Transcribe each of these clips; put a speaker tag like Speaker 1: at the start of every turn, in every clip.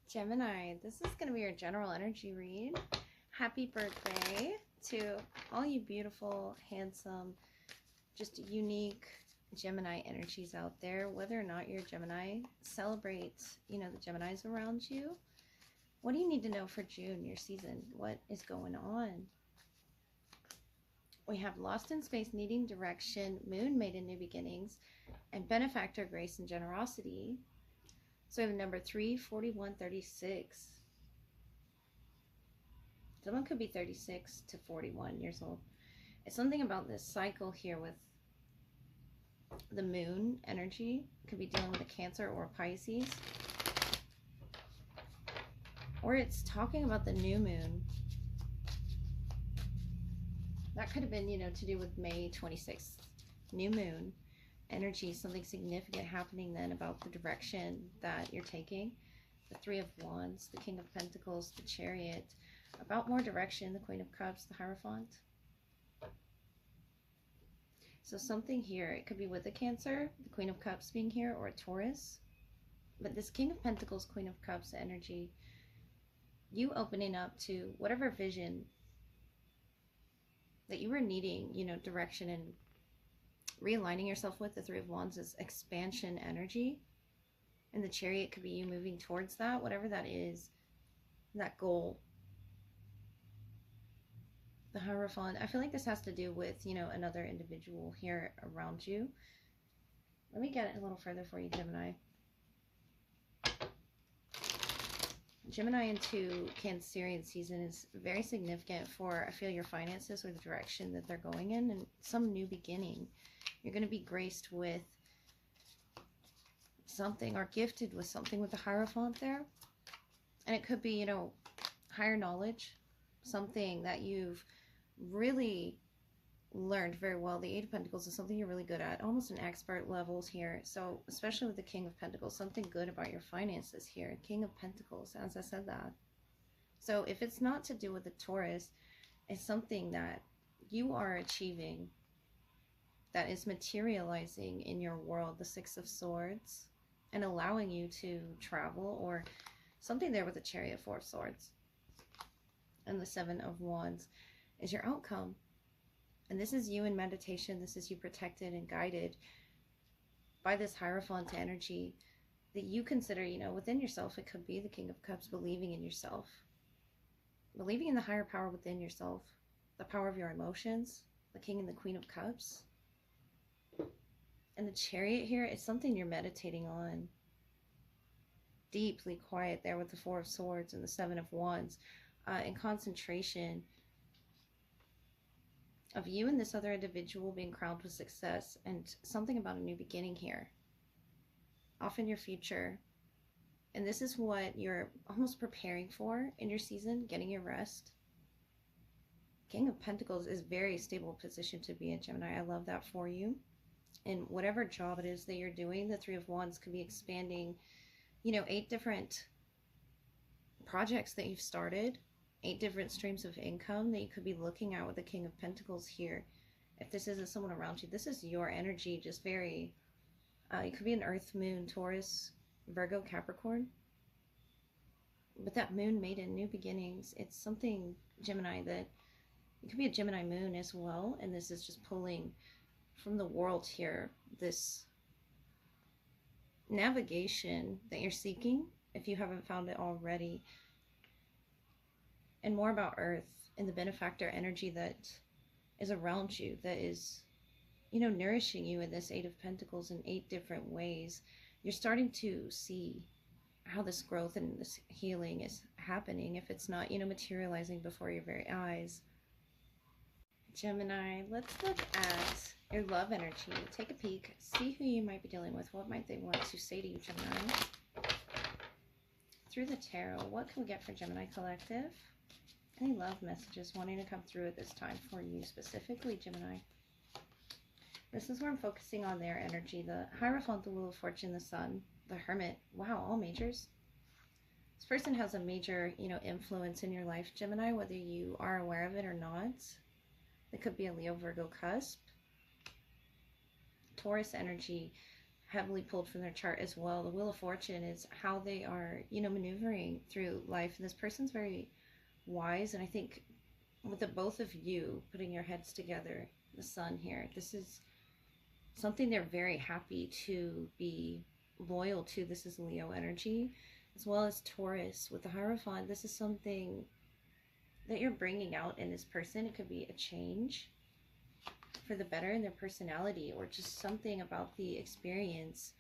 Speaker 1: Gemini, this is going to be your general energy read. Happy birthday to all you beautiful, handsome, just unique Gemini energies out there. Whether or not you're a Gemini, celebrate, the Geminis around you. What do you need to know for June, your season? What is going on? We have lost in space, needing direction, moon made in new beginnings, and benefactor, grace, and generosity. So we have number 3, 41, 36. Someone could be 36 to 41 years old. It's something about this cycle here with the moon energy. Could be dealing with a Cancer or a Pisces. Or it's talking about the new moon. That could have been, to do with May 26th. New moon energy, something significant happening then about the direction that you're taking. The Three of Wands, the King of Pentacles, the Chariot. About more direction, the Queen of Cups, the Hierophant. So something here, it could be with a Cancer, the Queen of Cups being here, or a Taurus. But this King of Pentacles, Queen of Cups energy, you opening up to whatever vision that you were needing, direction and realigning yourself with. The Three of Wands is expansion energy. And the Chariot could be you moving towards that, whatever that is, that goal. The Hierophant, I feel like this has to do with, another individual here around you. Let me get it a little further for you, Gemini. Gemini into Cancerian season is very significant for, I feel, your finances or the direction that they're going in and some new beginning. You're going to be graced with something or gifted with something with the Hierophant there. And it could be, higher knowledge, something that you've really learned very well. The Eight of Pentacles is something you're really good at, almost an expert levels here. So especially with the King of Pentacles, something good about your finances here. King of Pentacles, as I said that. So if it's not to do with the Taurus, it's something that you are achieving that is materializing in your world. The Six of Swords, and allowing you to travel, or something there with the Chariot, Four of Swords, and the Seven of Wands is your outcome. And this is you in meditation. This is you protected and guided by this Hierophant energy that you consider, within yourself. It could be the King of Cups, believing in yourself, believing in the higher power within yourself, the power of your emotions, the King and the Queen of Cups. And the Chariot here is something you're meditating on. Deeply quiet there with the Four of Swords and the Seven of Wands. In concentration of you and this other individual being crowned with success, and something about a new beginning here. Off in your future. And this is what you're almost preparing for in your season, getting your rest. King of Pentacles is very stable position to be in, Gemini. I love that for you. And whatever job it is that you're doing, the Three of Wands could be expanding, 8 different projects that you've started, 8 different streams of income that you could be looking at with the King of Pentacles here. If this isn't someone around you, this is your energy, just very, it could be an Earth, Moon, Taurus, Virgo, Capricorn. But that moon made in new beginnings, it's something, Gemini, that it could be a Gemini moon as well. And this is just pulling from the world here, this navigation that you're seeking, if you haven't found it already. And more about Earth and the benefactor energy that is around you, that is, nourishing you in this Eight of Pentacles in 8 different ways. You're starting to see how this growth and this healing is happening, if it's not, materializing before your very eyes. Gemini, let's look at your love energy. Take a peek, see who you might be dealing with. What might they want to say to you, Gemini? Through the tarot, what can we get for Gemini Collective? Any love messages wanting to come through at this time for you specifically, Gemini? This is where I'm focusing on their energy. The Hierophant, the Wheel of Fortune, the Sun, the Hermit. Wow, all majors. This person has a major, influence in your life, Gemini, whether you are aware of it or not. It could be a Leo, Virgo cusp. Taurus energy, heavily pulled from their chart as well. The Wheel of Fortune is how they are, you know, maneuvering through life. And this person's very wise. And I think with the both of you putting your heads together, the Sun here, this is something they're very happy to be loyal to. This is Leo energy, as well as Taurus with the Hierophant. This is something that you're bringing out in this person. It could be a change for the better in their personality, or just something about the experience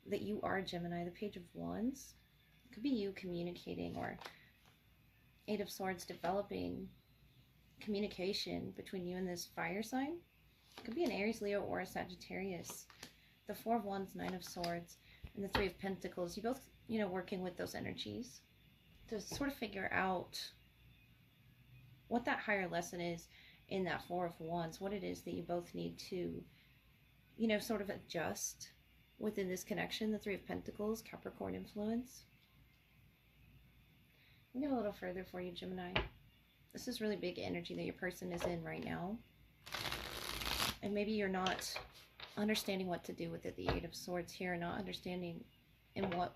Speaker 1: that you are Gemini. The Page of Wands, it could be you communicating, or Eight of Swords, developing communication between you and this fire sign. It could be an Aries, Leo, or a Sagittarius. The Four of Wands, Nine of Swords, and the Three of Pentacles. You both, you know, working with those energies to sort of figure out what that higher lesson is in that Four of Wands, what it is that you both need to, you know, sort of adjust within this connection. The Three of Pentacles, Capricorn influence. I'll go a little further for you, Gemini. This is really big energy that your person is in right now. And maybe you're not understanding what to do with it. The Eight of Swords here, not understanding in what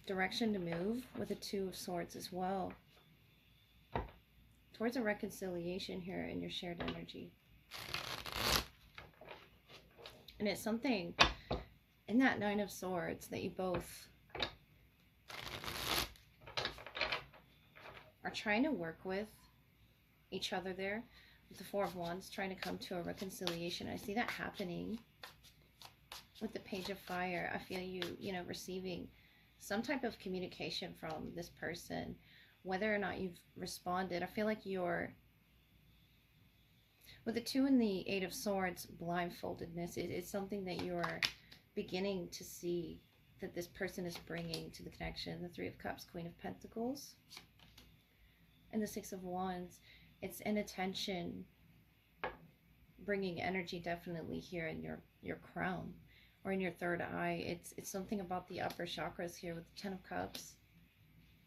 Speaker 1: direction to move, with the Two of Swords as well. Towards a reconciliation here in your shared energy. And it's something in that Nine of Swords that you both are trying to work with each other there. With the Four of Wands, trying to come to a reconciliation. I see that happening with the Page of Fire. I feel you know, receiving some type of communication from this person. Whether or not you've responded, I feel like you're, with the Two and the Eight of Swords, blindfoldedness. It's something that you're beginning to see that this person is bringing to the connection. The Three of Cups, Queen of Pentacles, and the Six of Wands. It's inattention, bringing energy definitely here in your crown, or in your third eye. It's something about the upper chakras here with the Ten of Cups,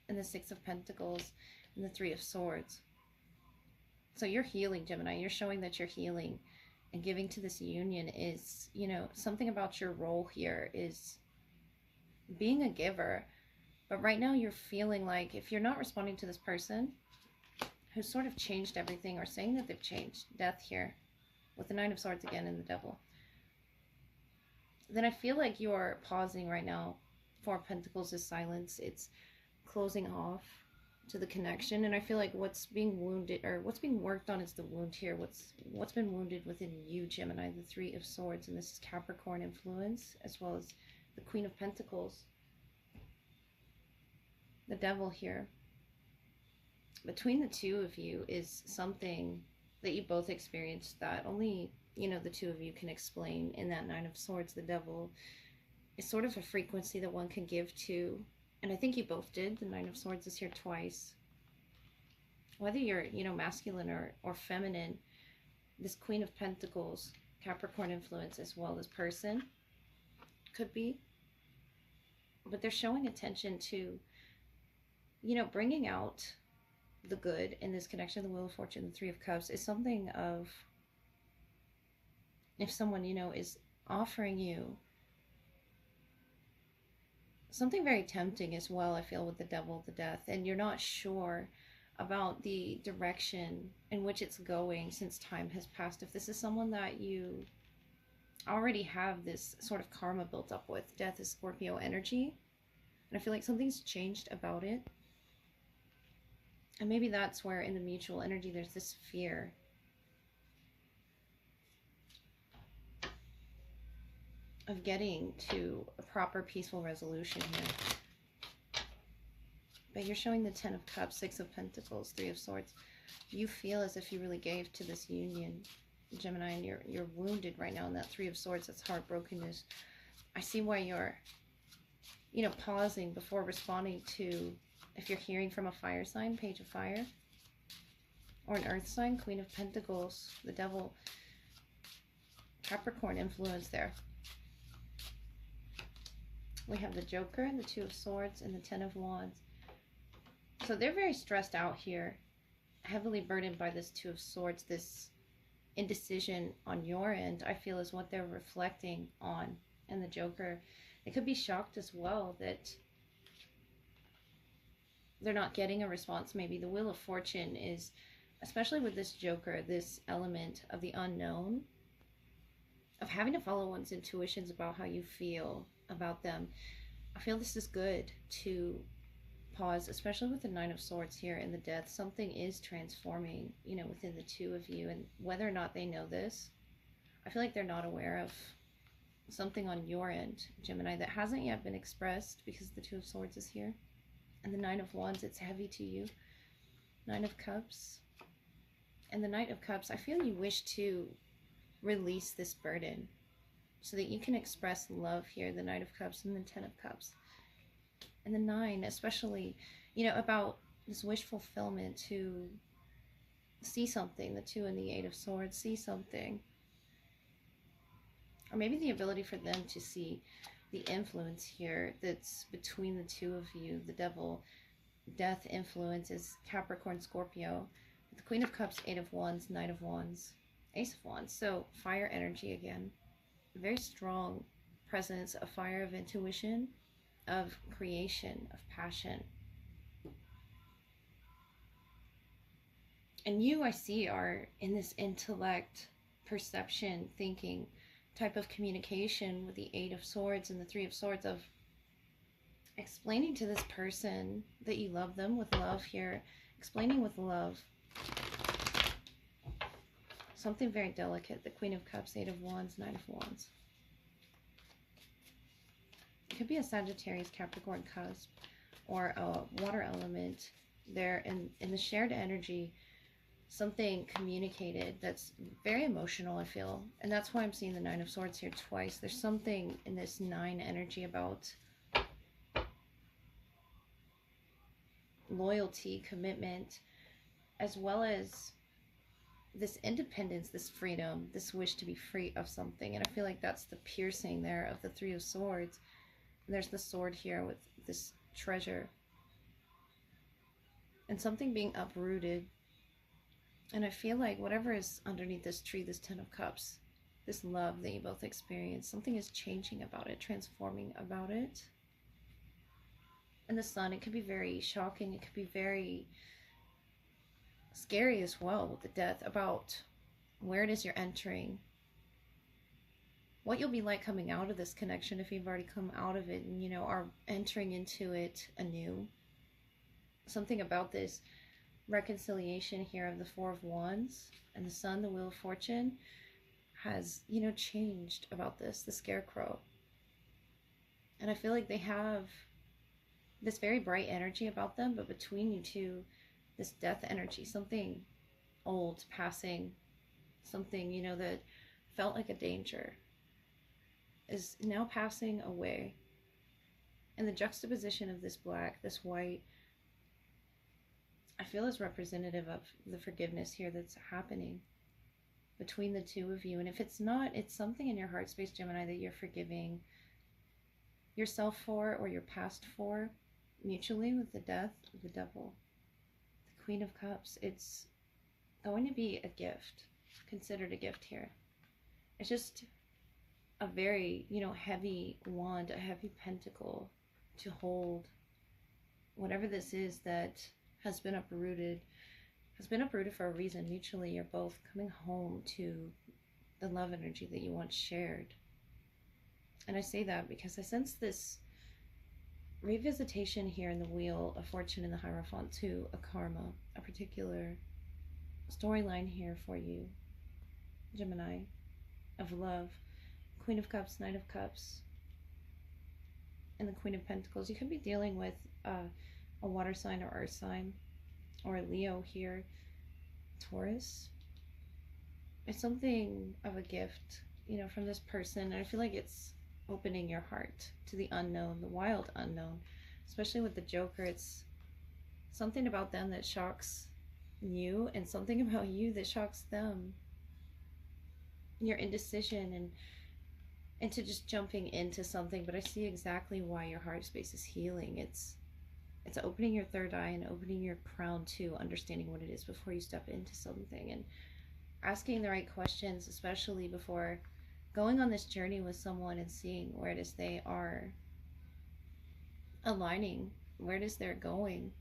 Speaker 1: and the Six of Pentacles, and the Three of Swords. So you're healing, Gemini. You're showing that you're healing, and giving to this union is, you know, something about your role here is being a giver. But right now you're feeling like if you're not responding to this person who's sort of changed everything, or saying that they've changed, Death here with the Nine of Swords again and the Devil, then I feel like you're pausing right now. Four of Pentacles is silence. It's closing off to the connection. And I feel like what's being wounded, or what's being worked on, is the wound here. What's been wounded within you, Gemini. The Three of Swords, and this is Capricorn influence, as well as the Queen of Pentacles, the Devil here. Between the two of you is something that you both experienced that only, you know, the two of you can explain. In that Nine of Swords, the Devil is sort of a frequency that one can give to, and I think you both did. The Nine of Swords is here twice. Whether you're, you know, masculine or feminine, this Queen of Pentacles, Capricorn influence, as well as person, could be. But they're showing attention to, you know, bringing out the good in this connection. The Wheel of Fortune, the Three of Cups, is something of, if someone, you know, is offering you something very tempting as well, I feel, with the Devil, the Death, and you're not sure about the direction in which it's going since time has passed. If this is someone that you already have this sort of karma built up with. Death is Scorpio energy, and I feel like something's changed about it. And maybe that's where in the mutual energy there's this fear of getting to a proper peaceful resolution here. But you're showing the Ten of Cups, Six of Pentacles, Three of Swords. You feel as if you really gave to this union, Gemini, and you're wounded right now in that Three of Swords. That's heartbrokenness. I see why you're, you know, pausing before responding to, if you're hearing from a fire sign, Page of Fire, or an earth sign, Queen of Pentacles, the Devil, Capricorn influence there. We have the Joker, the Two of Swords, and the Ten of Wands. So they're very stressed out here, heavily burdened by this Two of Swords, this indecision on your end, I feel, is what they're reflecting on. And the Joker, they could be shocked as well that they're not getting a response. Maybe the Wheel of Fortune is, especially with this Joker, this element of the unknown, of having to follow one's intuitions about how you feel about them. I feel this is good to pause, especially with the Nine of Swords here in the Death. Something is transforming, you know, within the two of you, and whether or not they know this, I feel like they're not aware of something on your end, Gemini, that hasn't yet been expressed, because the Two of Swords is here. And the Nine of Wands, it's heavy to you. Nine of Cups. And the Knight of Cups, I feel you wish to release this burden so that you can express love here. The Knight of Cups and the Ten of Cups. And the Nine, especially, you know, about this wish fulfillment, to see something. The Two and the Eight of Swords, see something. Or maybe the ability for them to see the influence here that's between the two of you. The Devil, Death influence is Capricorn, Scorpio. The Queen of Cups, Eight of Wands, Knight of Wands, Ace of Wands. So fire energy again. Very strong presence of fire, of intuition, of creation, of passion. And you, I see, are in this intellect, perception, thinking type of communication with the Eight of Swords and the Three of Swords, of explaining to this person that you love them with love here. Explaining with love. Something very delicate. The Queen of Cups, Eight of Wands, Nine of Wands. It could be a Sagittarius, Capricorn cusp, or a water element there in the shared energy. Something communicated that's very emotional, I feel. And that's why I'm seeing the Nine of Swords here twice. There's something in this Nine energy about loyalty, commitment, as well as this independence, this freedom, this wish to be free of something. And I feel like that's the piercing there of the Three of Swords. And there's the sword here with this treasure. And something being uprooted. And I feel like whatever is underneath this tree, this Ten of Cups, this love that you both experience, something is changing about it, transforming about it. And the Sun, it could be very shocking. It could be very scary as well with the Death, about where it is you're entering. What you'll be like coming out of this connection, if you've already come out of it and, you know, are entering into it anew. Something about this reconciliation here of the Four of Wands and the Sun, the Wheel of Fortune, has, you know, changed about this, the Scarecrow. And I feel like they have this very bright energy about them, but between you two, this death energy, something old passing, something, you know, that felt like a danger, is now passing away. And the juxtaposition of this black, this white, I feel is representative of the forgiveness here that's happening between the two of you. And if it's not, it's something in your heart space, Gemini, that you're forgiving yourself for, or your past for, mutually, with the Death, the Devil, the Queen of Cups. It's going to be a gift, considered a gift here. It's just a very, you know, heavy wand, a heavy pentacle to hold whatever this is that has been uprooted for a reason. Mutually, you're both coming home to the love energy that you once shared. And I say that because I sense this revisitation here in the Wheel of Fortune and the Hierophant to a karma, a particular storyline here for you, Gemini, of love. Queen of Cups, Knight of Cups, and the Queen of Pentacles. You could be dealing with a water sign or earth sign, or a Leo here, Taurus. It's something of a gift, you know, from this person. And I feel like it's opening your heart to the unknown, the wild unknown, especially with the Joker. It's something about them that shocks you, and something about you that shocks them. Your indecision and into just jumping into something. But I see exactly why your heart space is healing. It's opening your third eye and opening your crown to understanding what it is before you step into something. And asking the right questions, especially before going on this journey with someone and seeing where it is they are aligning, where it is they're going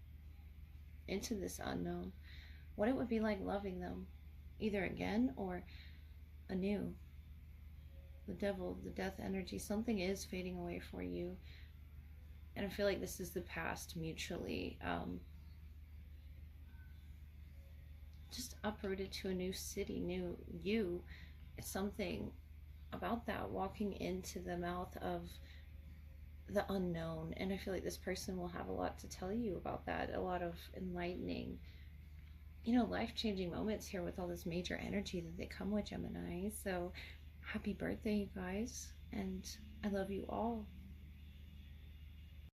Speaker 1: into this unknown, what it would be like loving them, either again or anew. The devil, the death energy, something is fading away for you. And I feel like this is the past mutually just uprooted to a new city, new you. It's something about that, walking into the mouth of the unknown. And I feel like this person will have a lot to tell you about that, a lot of enlightening, life-changing moments here with all this major energy that they come with, Gemini. So happy birthday, you guys, and I love you all.